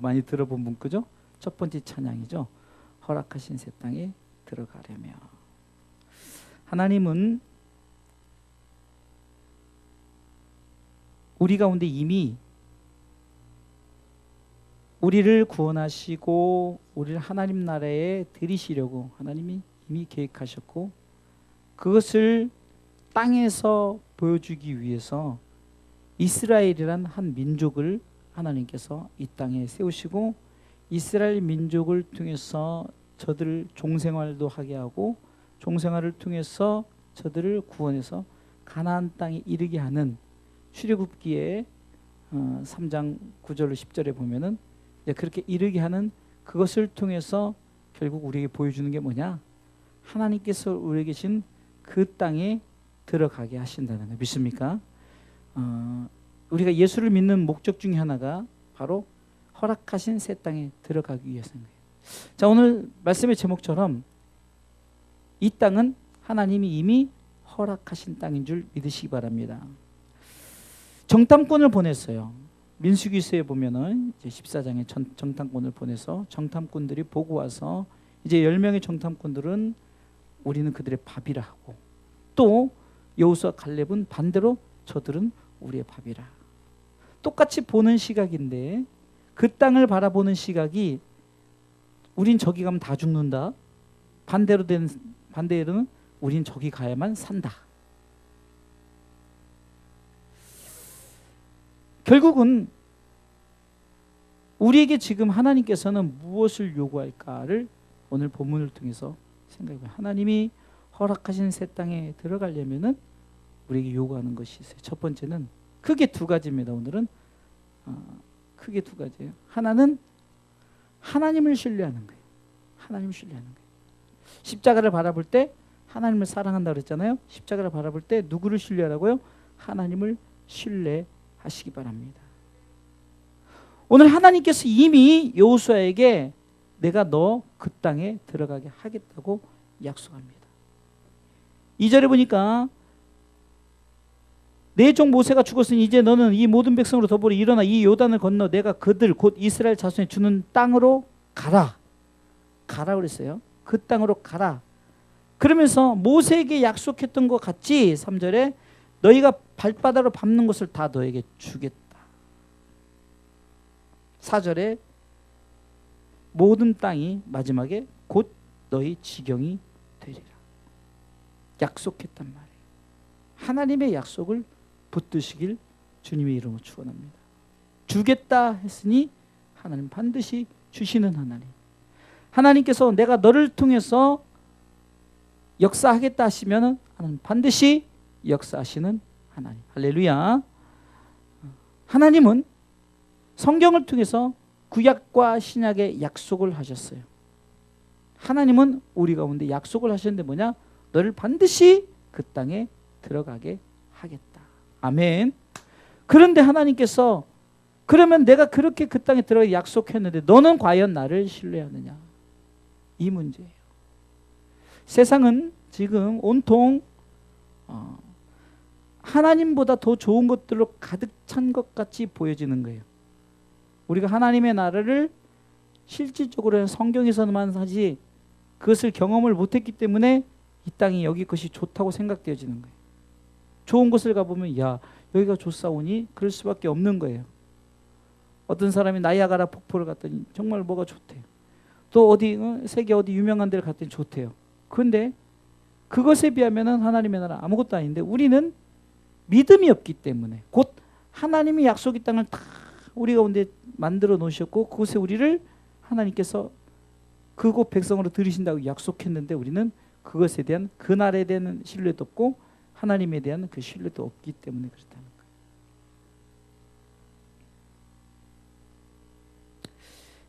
많이 들어본 문구죠. 첫 번째 찬양이죠. 허락하신 새 땅에 들어가려며. 하나님은 우리 가운데 이미 우리를 구원하시고 우리를 하나님 나라에 들이시려고 하나님이 이미 계획하셨고, 그것을 땅에서 보여주기 위해서 이스라엘이란 한 민족을 하나님께서 이 땅에 세우시고, 이스라엘 민족을 통해서 저들을 종생활도 하게 하고, 종생활을 통해서 저들을 구원해서 가나안 땅에 이르게 하는, 출애굽기에 3장 9절 10절에 보면은 이제 그렇게 이르게 하는, 그것을 통해서 결국 우리에게 보여주는 게 뭐냐? 하나님께서 우리에게 계신 그 땅에 들어가게 하신다는 거 믿습니까? 우리가 예수를 믿는 목적 중에 하나가 바로 허락하신 새 땅에 들어가기 위해서인 거예요. 자, 오늘 말씀의 제목처럼 이 땅은 하나님이 이미 허락하신 땅인 줄 믿으시기 바랍니다. 정탐꾼을 보냈어요. 민수기서에 보면은 이제 14장에 정탐꾼을 보내서 정탐꾼들이 보고 와서 이제 10명의 정탐꾼들은 우리는 그들의 밥이라 하고, 또 여호수아 갈렙은 반대로 저들은 우리의 밥이라. 똑같이 보는 시각인데 그 땅을 바라보는 시각이 우린 저기 가면 다 죽는다. 반대로는 우린 저기 가야만 산다. 결국은 우리에게 지금 하나님께서는 무엇을 요구할까를 오늘 본문을 통해서 생각해봐요. 하나님이 허락하신 새 땅에 들어가려면은 우리에게 요구하는 것이 있어요. 첫 번째는 크게 두 가지입니다. 오늘은 크게 두 가지예요. 하나는 하나님을 신뢰하는 거예요. 하나님을 신뢰하는 거예요. 십자가를 바라볼 때 하나님을 사랑한다고 그랬잖아요. 십자가를 바라볼 때 누구를 신뢰하라고요? 하나님을 신뢰하시기 바랍니다. 오늘 하나님께서 이미 여호수아에게 내가 너 그 땅에 들어가게 하겠다고 약속합니다. 2절에 보니까 내 종 모세가 죽었으니 이제 너는 이 모든 백성으로 더불어 일어나 이 요단을 건너 내가 그들 곧 이스라엘 자손에 주는 땅으로 가라. 가라 그랬어요. 그 땅으로 가라. 그러면서 모세에게 약속했던 것 같이 3절에 너희가 발바닥으로 밟는 것을 다 너에게 주겠다. 4절에 모든 땅이 마지막에 곧 너희 지경이 되리라. 약속했단 말이에요. 하나님의 약속을 붙드시길 주님의 이름으로 축원합니다. 주겠다 했으니 하나님 반드시 주시는 하나님. 하나님께서 내가 너를 통해서 역사하겠다 하시면 하나님 반드시 역사하시는 하나님. 할렐루야. 하나님은 성경을 통해서 구약과 신약의 약속을 하셨어요. 하나님은 우리 가운데 약속을 하셨는데 뭐냐? 너를 반드시 그 땅에 들어가게 하겠다. 아멘. 그런데 하나님께서 그러면 내가 그렇게 그 땅에 들어가게 약속했는데 너는 과연 나를 신뢰하느냐? 이 문제예요. 세상은 지금 온통 하나님보다 더 좋은 것들로 가득 찬 것 같이 보여지는 거예요. 우리가 하나님의 나라를 실질적으로 성경에서만 하지 그것을 경험을 못했기 때문에 이 땅이 여기 것이 좋다고 생각되어지는 거예요. 좋은 곳을 가보면 야 여기가 좋사오니 그럴 수밖에 없는 거예요. 어떤 사람이 나이아가라 폭포를 갔더니 정말 뭐가 좋대요. 또 어디 세계 어디 유명한 데를 갔더니 좋대요. 그런데 그것에 비하면 하나님의 나라 아무것도 아닌데 우리는 믿음이 없기 때문에 곧 하나님이 약속의 땅을 다 우리 가운데 만들어 놓으셨고 그곳에 우리를 하나님께서 그곳 백성으로 들이신다고 약속했는데 우리는 그것에 대한 그날에 대한 신뢰도 없고 하나님에 대한 그 신뢰도 없기 때문에 그렇다는 거예요.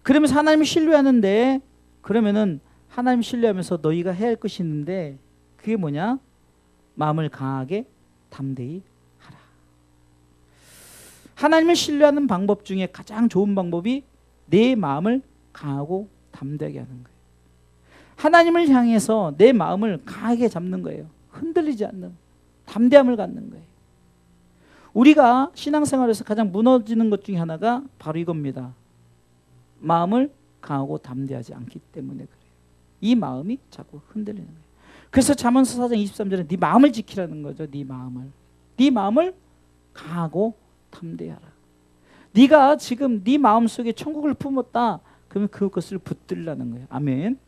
그러면서 하나님을 신뢰하는데 그러면은 하나님 신뢰하면서 너희가 해야 할 것이 있는데 그게 뭐냐? 마음을 강하게 담대히 하라. 하나님을 신뢰하는 방법 중에 가장 좋은 방법이 내 마음을 강하고 담대하게 하는 거예요. 하나님을 향해서 내 마음을 강하게 잡는 거예요. 흔들리지 않는 담대함을 갖는 거예요. 우리가 신앙생활에서 가장 무너지는 것 중에 하나가 바로 이겁니다. 마음을 강하고 담대하지 않기 때문에 그래요. 이 마음이 자꾸 흔들리는 거예요. 그래서 잠언서 4장 23절에 네 마음을 지키라는 거죠. 네 마음을 강하고 담대하라. 네가 지금 네 마음속에 천국을 품었다. 그러면 그것을 붙들라는 거예요. 아멘.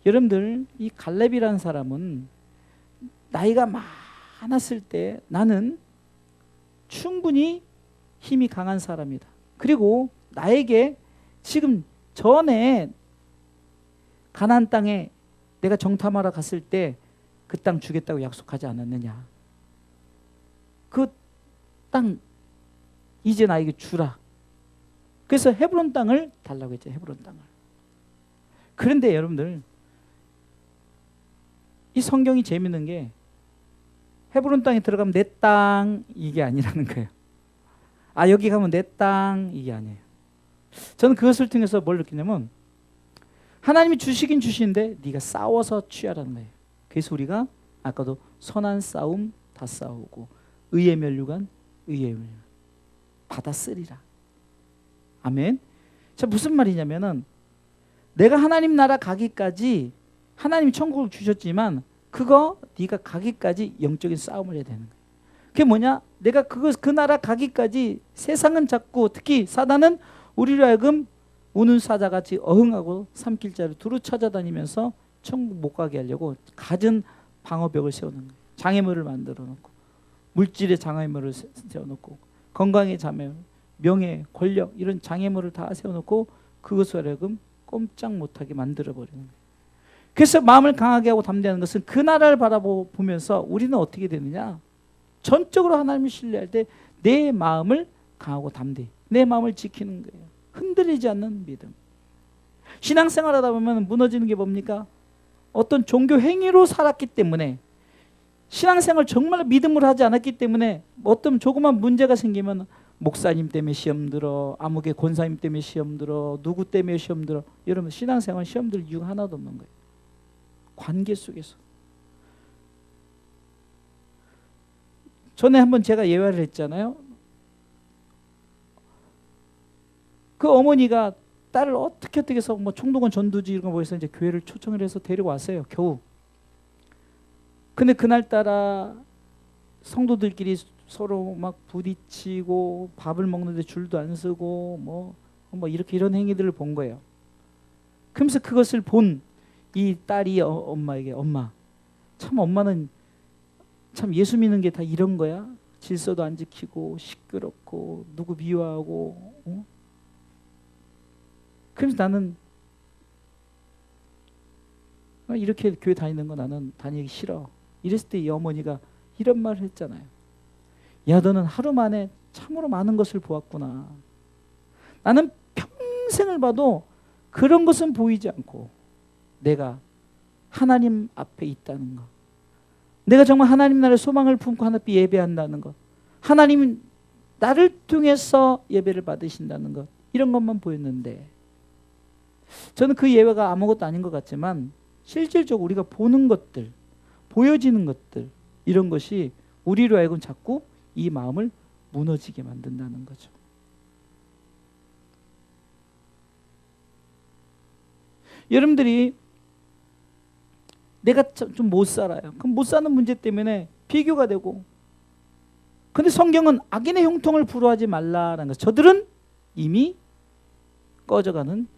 여러분들, 이 갈렙이라는 사람은 나이가 많았을 때 나는 충분히 힘이 강한 사람이다. 그리고 나에게 지금 전에 가나안 땅에 내가 정탐하러 갔을 때 그 땅 주겠다고 약속하지 않았느냐. 그 땅 이제 나에게 주라. 그래서 헤브론 땅을 달라고 했죠. 헤브론 땅을. 그런데 여러분들, 이 성경이 재밌는 게 헤브론 땅에 들어가면 내 땅 이게 아니라는 거예요. 아, 여기 가면 내 땅 이게 아니에요. 저는 그것을 통해서 뭘 느끼냐면 하나님이 주시긴 주시는데 네가 싸워서 취하라는 거예요. 그래서 우리가 아까도 선한 싸움 다 싸우고 의의 면류관 의의 면류관 받아 쓰리라. 아멘. 자, 무슨 말이냐면은 내가 하나님 나라 가기까지 하나님이 천국을 주셨지만 그거 네가 가기까지 영적인 싸움을 해야 되는 거예요. 그게 뭐냐? 내가 그 나라 가기까지 세상은 자꾸, 특히 사단은 우리로 하여금 우는 사자같이 어흥하고 삼킬자를 두루 찾아다니면서 천국 못 가게 하려고 갖은 방어벽을 세우는 거예요. 장애물을 만들어 놓고, 물질의 장애물을 세워놓고, 건강의 장애물, 명예, 권력 이런 장애물을 다 세워놓고 그것을 하여금 꼼짝 못하게 만들어버리는 거예요. 그래서 마음을 강하게 하고 담대하는 것은 그 나라를 바라보면서 우리는 어떻게 되느냐? 전적으로 하나님을 신뢰할 때 내 마음을 강하고 담대히, 내 마음을 지키는 거예요. 흔들리지 않는 믿음. 신앙생활 하다 보면 무너지는 게 뭡니까? 어떤 종교 행위로 살았기 때문에, 신앙생활 정말 믿음으로 하지 않았기 때문에 어떤 조그만 문제가 생기면 목사님 때문에 시험 들어, 아무개 권사님 때문에 시험 들어, 누구 때문에 시험 들어. 여러분, 신앙생활 시험 들 이유가 하나도 없는 거예요. 관계 속에서. 전에 한번 제가 예화를 했잖아요. 그 어머니가 딸을 어떻게 해서 뭐 총동원 전두지 이런 거 보여서 이제 교회를 초청을 해서 데려왔어요. 겨우. 근데 그날따라 성도들끼리 서로 막 부딪히고 밥을 먹는데 줄도 안 서고 뭐 이렇게 이런 행위들을 본 거예요. 그러면서 그것을 본 이 딸이 엄마에게, 엄마, 참 엄마는 참 예수 믿는 게 다 이런 거야? 질서도 안 지키고 시끄럽고 누구 미워하고. 그래서 나는 이렇게 교회 다니는 거 나는 다니기 싫어. 이랬을 때 이 어머니가 이런 말을 했잖아요. 야, 너는 하루 만에 참으로 많은 것을 보았구나. 나는 평생을 봐도 그런 것은 보이지 않고 내가 하나님 앞에 있다는 것, 내가 정말 하나님 나라의 소망을 품고 하나님 앞에 예배한다는 것, 하나님이 나를 통해서 예배를 받으신다는 것, 이런 것만 보였는데, 저는 그 예배가 아무것도 아닌 것 같지만 실질적으로 우리가 보는 것들, 보여지는 것들, 이런 것이 우리로 하여금 자꾸 이 마음을 무너지게 만든다는 거죠. 여러분들이 내가 좀 못 살아요. 그럼 못 사는 문제 때문에 비교가 되고, 근데 성경은 악인의 형통을 부러워하지 말라라는 것. 저들은 이미 꺼져가는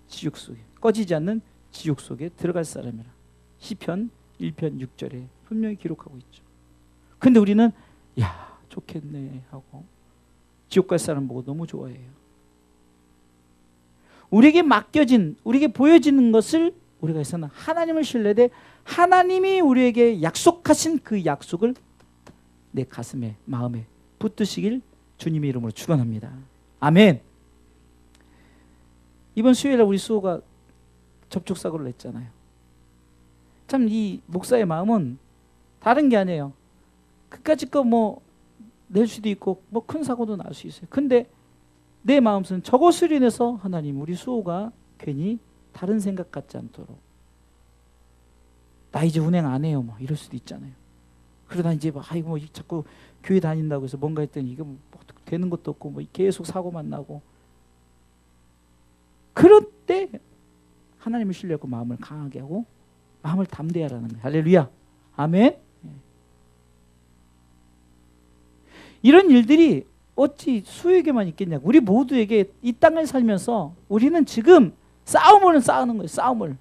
지옥 속에, 꺼지지 않는 지옥 속에 들어갈 사람이라. 시편 1편 6절에 분명히 기록하고 있죠. 근데 우리는 야, 좋겠네 하고 지옥 갈 사람 보고 너무 좋아해요. 우리에게 맡겨진, 우리에게 보여지는 것을 우리가 해서는 하나님을 신뢰되 하나님이 우리에게 약속하신 그 약속을 내 가슴에, 마음에 붙드시길 주님의 이름으로 축원합니다. 아멘. 이번 수요일에 우리 수호가 접촉사고를 냈잖아요. 참 이 목사의 마음은 다른 게 아니에요. 그까짓 거 뭐 낼 수도 있고 뭐 큰 사고도 날 수 있어요. 근데 내 마음은 저것으로 인해서 하나님, 우리 수호가 괜히 다른 생각 갖지 않도록, 나 이제 운행 안 해요 뭐 이럴 수도 있잖아요. 그러다 이제 뭐 아이고 뭐 자꾸 교회 다닌다고 해서 뭔가 했더니 이게 뭐 되는 것도 없고 뭐 계속 사고만 나고. 그럴 때 하나님을 신뢰하고 마음을 강하게 하고 마음을 담대히 하라는 거예요. 할렐루야. 아멘. 이런 일들이 어찌 수에게만 있겠냐고. 우리 모두에게 이 땅을 살면서 우리는 지금 싸움을 싸우는 거예요. 싸움을.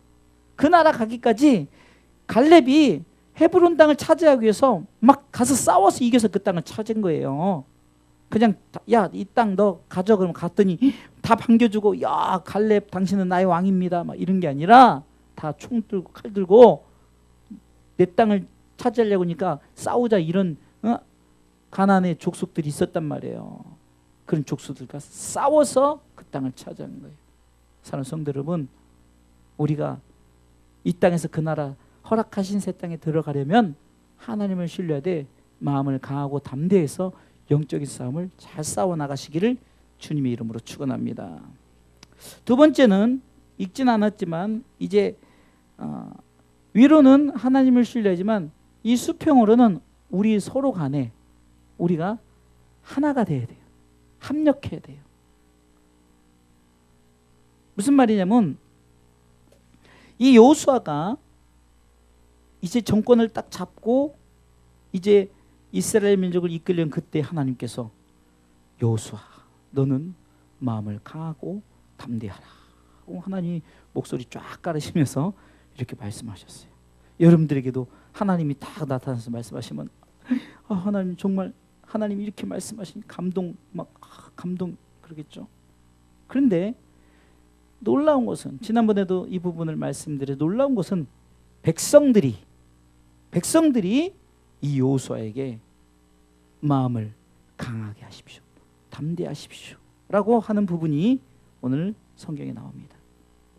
그 나라 가기까지 갈렙이 헤브론 땅을 차지하기 위해서 막 가서 싸워서 이겨서 그 땅을 찾은 거예요. 그냥 야, 이 땅 너 가져 그러면 갔더니 다 반겨주고 야, 갈렙 당신은 나의 왕입니다 막 이런 게 아니라 다 총 들고 칼 들고 내 땅을 차지하려고 하니까 싸우자 이런 가나안의 족속들이 있었단 말이에요. 그런 족속들과 싸워서 그 땅을 차지한 거예요. 사랑하는 성도 여러분, 우리가 이 땅에서 그 나라 허락하신 새 땅에 들어가려면 하나님을 신뢰하되 마음을 강하고 담대해서 영적인 싸움을 잘 싸워 나가시기를 주님의 이름으로 축원합니다. 두 번째는 읽진 않았지만 이제 위로는 하나님을 신뢰하지만 이 수평으로는 우리 서로 간에 우리가 하나가 돼야 돼요. 합력해야 돼요. 무슨 말이냐면 이 여호수아가 이제 정권을 딱 잡고 이제 이스라엘 민족을 이끌려는 그때 하나님께서 여호수아 너는 마음을 강하고 담대하라. 하나님이 목소리 쫙 깔으시면서 이렇게 말씀하셨어요. 여러분들에게도 하나님이 딱 나타나서 말씀하시면 하나님 정말 하나님이 이렇게 말씀하시니 감동 감동 그러겠죠. 그런데 놀라운 것은 지난번에도 이 부분을 말씀드려 놀라운 것은 백성들이 이 여호수아에게 마음을 강하게 하십시오. 담대하십시오. 라고 하는 부분이 오늘 성경에 나옵니다.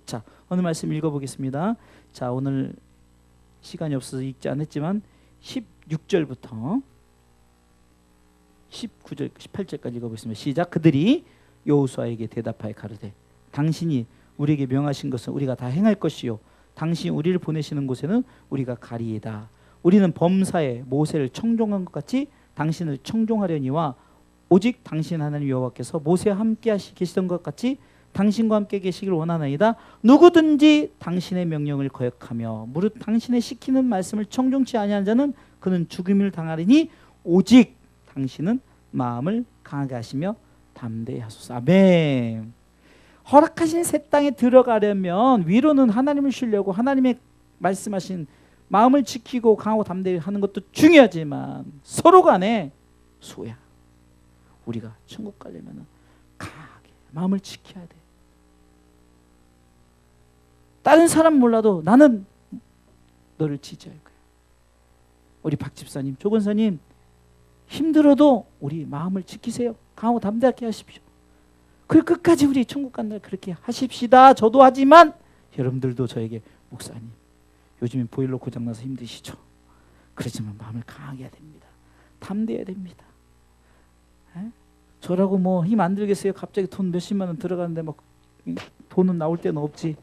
자, 오늘 말씀 읽어보겠습니다. 자, 오늘 시간이 없어서 읽지 않았지만 16절부터 19절, 18절까지 읽어보겠습니다. 시작. 그들이 여호수아에게 대답하여 가로되 당신이 우리에게 명하신 것은 우리가 다 행할 것이요 당신이 우리를 보내시는 곳에는 우리가 가리이다. 우리는 범사에 모세를 청종한 것 같이 당신을 청종하려니와 오직 당신 하나님 여호와께서 모세와 함께 계시던 것 같이 당신과 함께 계시길 원하나이다. 누구든지 당신의 명령을 거역하며 무릇 당신의 시키는 말씀을 청종치 아니한 자는 그는 죽음을 당하리니 오직 당신은 마음을 강하게 하시며 담대히 하소서. 아멘. 허락하신 새 땅에 들어가려면 위로는 하나님을 신뢰하고 하나님의 말씀하신 마음을 지키고 강하고 담대히 하는 것도 중요하지만 서로 간에 수야. 우리가 천국 가려면 강하게 마음을 지켜야 돼. 다른 사람 몰라도 나는 너를 지지할 거야. 우리 박 집사님, 조 권사님 힘들어도 우리 마음을 지키세요. 강하고 담대하게 하십시오. 그리고 끝까지 우리 천국 간다 그렇게 하십시다. 저도 하지만 여러분들도 저에게 목사님 요즘엔 보일러 고장나서 힘드시죠? 그렇지만 마음을 강하게 해야 됩니다. 담대해야 됩니다. 에? 저라고 뭐 힘 안 들겠어요? 갑자기 돈 몇십만 원 들어가는데 막 돈은 나올 때는 없지.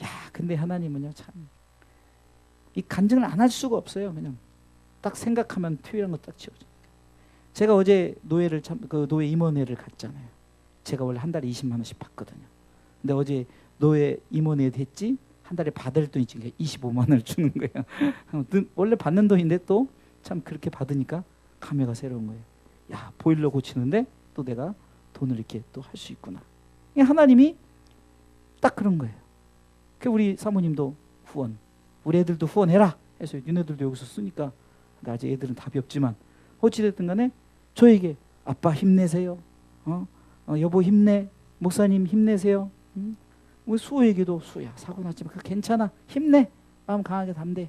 야, 근데 하나님은요 참 이 간증을 안 할 수가 없어요. 그냥 딱 생각하면 튀어나온 거 딱 지워져. 제가 어제 노예를 그 노예 임원회를 갔잖아요. 제가 원래 한 달에 20만 원씩 받거든요. 근데 어제 노예 임원회 됐지 한 달에 받을 돈이 지금 25만 원을 주는 거예요. 원래 받는 돈인데 또 참 그렇게 받으니까 감회가 새로운 거예요. 야, 보일러 고치는데 또 내가 돈을 이렇게 또 할 수 있구나. 하나님이 딱 그런 거예요. 그 우리 사모님도 후원, 우리 애들도 후원해라 해서 니네들도 여기서 쓰니까 아직 애들은 답이 없지만 어찌됐든 간에 저에게 아빠 힘내세요. 여보 힘내. 목사님 힘내세요. 우리 수호에게도 수야 사고 났지만 괜찮아. 힘내. 마음 강하게 담대.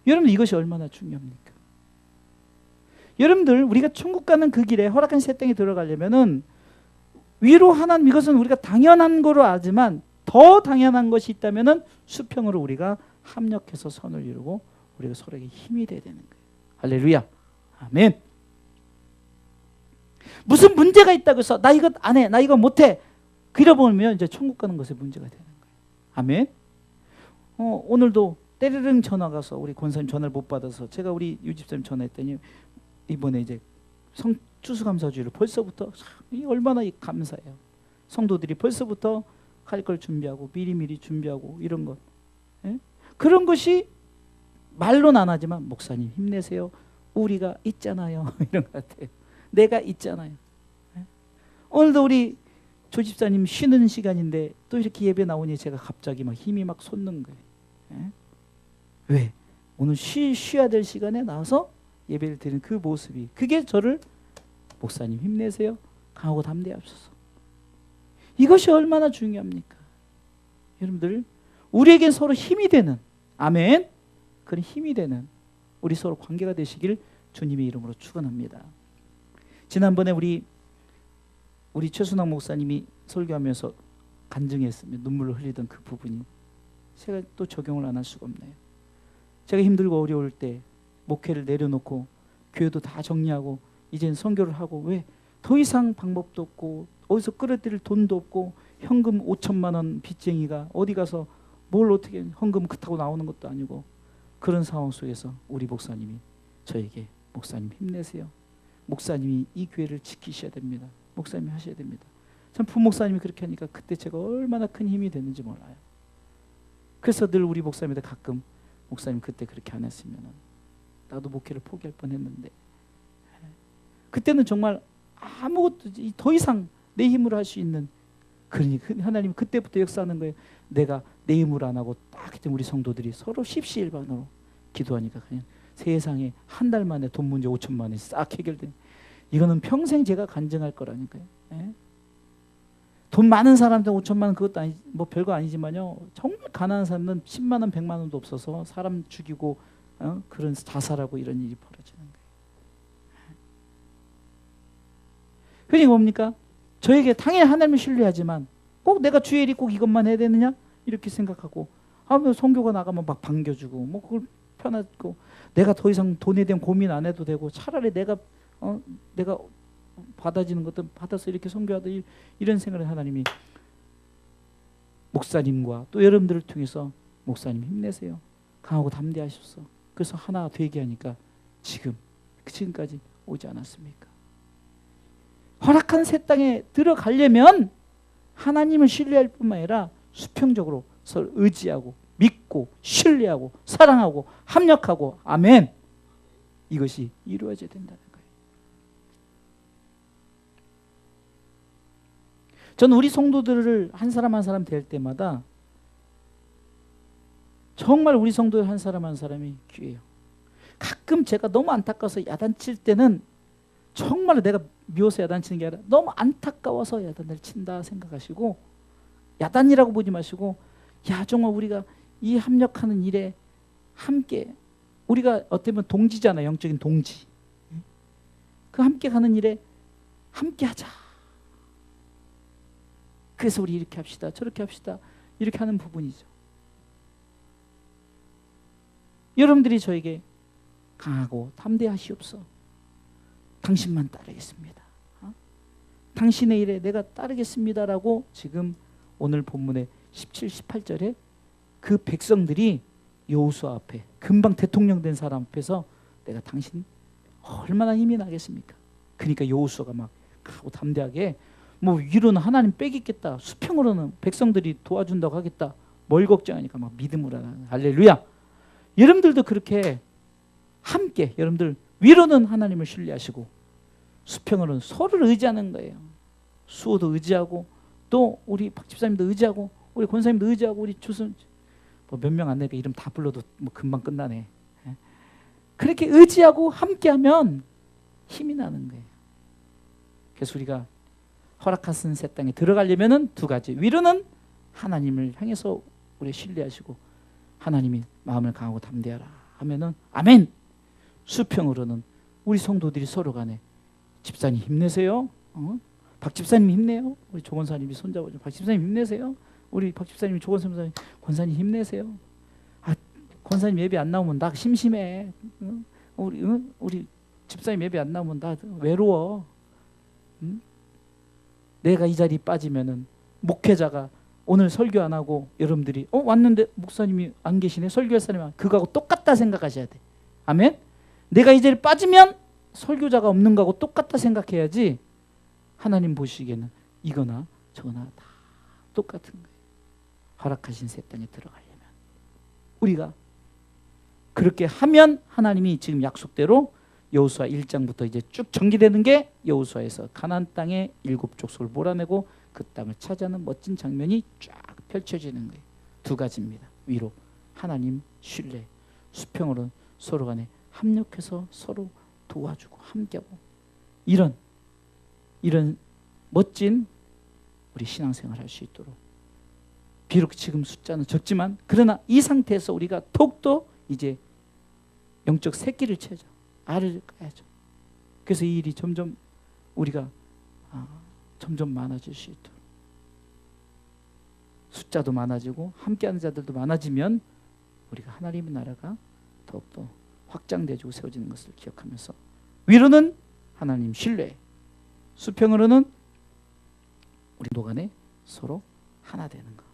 여러분 이것이 얼마나 중요합니까? 여러분들 우리가 천국 가는 그 길에 허락한 새 땅에 들어가려면은 위로 하나님 이것은 우리가 당연한 거로 알지만 더 당연한 것이 있다면은 수평으로 우리가 합력해서 선을 이루고 우리가 서로에게 힘이 돼야 되는 거예요. 할렐루야. 아멘. 무슨 문제가 있다고 해서 나 이것 안 해, 나 이거 못 해. 그러보면 이제 천국 가는 것에 문제가 되는 거예요. 아멘. 오늘도 때르릉 전화 가서 우리 권사님 전화를 못 받아서 제가 우리 유집사님 전화했더니 이번에 이제 추수감사주의를 벌써부터 얼마나 감사해요. 성도들이 벌써부터 갈 걸 준비하고 미리미리 준비하고 이런 것. 예? 그런 것이 말로는 안 하지만 목사님 힘내세요. 우리가 있잖아요. 이런 것 같아요. 내가 있잖아요. 예? 오늘도 우리 조 집사님 쉬는 시간인데 또 이렇게 예배 나오니 제가 갑자기 막 힘이 막 솟는 거예요. 예? 왜? 오늘 쉬어야 될 시간에 나와서 예배를 드리는 그 모습이, 그게 저를 목사님 힘내세요. 강하고 담대하옵소서. 이것이 얼마나 중요합니까? 여러분들, 우리에겐 서로 힘이 되는, 아멘, 그런 힘이 되는 우리 서로 관계가 되시길 주님의 이름으로 축원합니다. 지난번에 우리 최순학 목사님이 설교하면서 간증했으며 눈물을 흘리던 그 부분이 제가 또 적용을 안 할 수가 없네요. 제가 힘들고 어려울 때 목회를 내려놓고 교회도 다 정리하고 이제는 선교를 하고, 왜? 더 이상 방법도 없고 어디서 끌어들일 돈도 없고 현금 5천만 원 빚쟁이가 어디 가서 뭘 어떻게 헌금 그타고 나오는 것도 아니고, 그런 상황 속에서 우리 목사님이 저에게 목사님 힘내세요. 목사님이 이 교회를 지키셔야 됩니다. 목사님이 하셔야 됩니다. 참 부목사님이 그렇게 하니까 그때 제가 얼마나 큰 힘이 됐는지 몰라요. 그래서 늘 우리 목사님한테 가끔 목사님 그때 그렇게 안 했으면 나도 목회를 포기할 뻔했는데, 그때는 정말 아무것도 더 이상 내 힘으로 할 수 있는, 그러니 하나님 그때부터 역사하는 거예요. 내가 내 힘으로 안 하고 딱 그때 우리 성도들이 서로 십시일반으로 기도하니까 그냥 세상에 한 달 만에 돈 문제 5천만 원이 싹 해결된, 이거는 평생 제가 간증할 거라니까요. 예? 돈 많은 사람들 5천만 원 그것도 아니, 뭐 별거 아니지만요, 정말 가난한 사람은 10만 원 100만 원도 없어서 사람 죽이고 그런 자살하고 이런 일이 벌어지는 거예요. 그러니까 뭡니까? 저에게 당연히 하나님을 신뢰하지만 꼭 내가 주의 일이 꼭 이것만 해야 되느냐 이렇게 생각하고, 뭐 선교가 나가면 막 반겨주고 뭐 그걸 편하고, 내가 더 이상 돈에 대한 고민 안 해도 되고 차라리 내가 받아지는 것도 받아서 이렇게 선교하다, 이런 생각을 하나님이 목사님과 또 여러분들을 통해서 목사님 힘내세요. 강하고 담대하십시오. 그래서 하나 되게 하니까 지금까지 오지 않았습니까? 허락한 새 땅에 들어가려면 하나님을 신뢰할 뿐만 아니라 수평적으로 서로 의지하고 믿고 신뢰하고 사랑하고 합력하고, 아멘, 이것이 이루어져야 된다는 거예요. 저는 우리 성도들을 한 사람 한 사람 될 때마다 정말 우리 성도들 한 사람 한 사람이 귀해요. 가끔 제가 너무 안타까워서 야단칠 때는 정말 내가 미워서 야단치는 게 아니라 너무 안타까워서 야단을 친다 생각하시고, 야단이라고 보지 마시고, 야 정말 우리가 이 합력하는 일에 함께, 우리가 어떻게 보면 동지잖아요. 영적인 동지. 그 함께 가는 일에 함께 하자. 그래서 우리 이렇게 합시다 저렇게 합시다 이렇게 하는 부분이죠. 여러분들이 저에게 강하고 담대하시옵소서. 당신만 따르겠습니다. 당신의 일에 내가 따르겠습니다라고 지금 오늘 본문의 17, 18절에 그 백성들이 여호수아 앞에, 금방 대통령 된 사람 앞에서 내가 당신 얼마나 힘이 나겠습니까? 그러니까 여호수아가 막 가고 담대하게, 뭐 위로는 하나님 빼겠겠다, 수평으로는 백성들이 도와준다고 하겠다, 뭘 걱정하니까 막 믿음으로 할렐루야. 여러분들도 그렇게 함께, 여러분들 위로는 하나님을 신뢰하시고 수평으로는 서로를 의지하는 거예요. 수호도 의지하고 또 우리 박 집사님도 의지하고 우리 권사님도 의지하고 우리 주선 뭐 몇 명 안 되니까 이름 다 불러도 뭐 금방 끝나네. 그렇게 의지하고 함께하면 힘이 나는 거예요. 그래서 우리가 허락하신 새 땅에 들어가려면은 두 가지, 위로는 하나님을 향해서 우리 신뢰하시고 하나님이 마음을 강하고 담대하라 하면은 아멘. 수평으로는 우리 성도들이 서로 간에 집사님 힘내세요. 박 집사님 힘내요. 우리 조 권사님이 손잡아줘. 박 집사님 힘내세요. 우리 박 집사님이 조 권사님 힘내세요. 아, 권사님 예배 안 나오면 나 심심해. 우리 집사님 예배 안 나오면 나 외로워. 내가 이 자리에 빠지면은 목회자가 오늘 설교 안 하고 여러분들이 왔는데 목사님이 안 계시네, 설교할 사람이 그거하고 똑같다 생각하셔야 돼. 아멘. 내가 이 자리에 빠지면 설교자가 없는 거하고 똑같다 생각해야지 하나님 보시기에는 이거나 저거나 다 똑같은 거예요. 허락하신 새 땅에 들어가려면 우리가 그렇게 하면 하나님이 지금 약속대로 여호수아 1장부터 이제 쭉 전개되는 게 여호수아에서 가나안 땅의 7족속을 몰아내고 그 땅을 차지하는 멋진 장면이 쫙 펼쳐지는 거예요. 두 가지입니다. 위로 하나님 신뢰, 수평으로 서로 간에 합력해서 서로 도와주고 함께하고 이런 멋진 우리 신앙생활 할 수 있도록 비록 지금 숫자는 적지만 그러나 이 상태에서 우리가 더욱더 이제 영적 새끼를 채죠. 알을 까야죠. 그래서 이 일이 점점 우리가 점점 많아질 수 있도록 숫자도 많아지고 함께하는 자들도 많아지면 우리가 하나님의 나라가 더욱더 확장되고 세워지는 것을 기억하면서 위로는 하나님 신뢰, 수평으로는 우리 노간에 서로 하나 되는 것.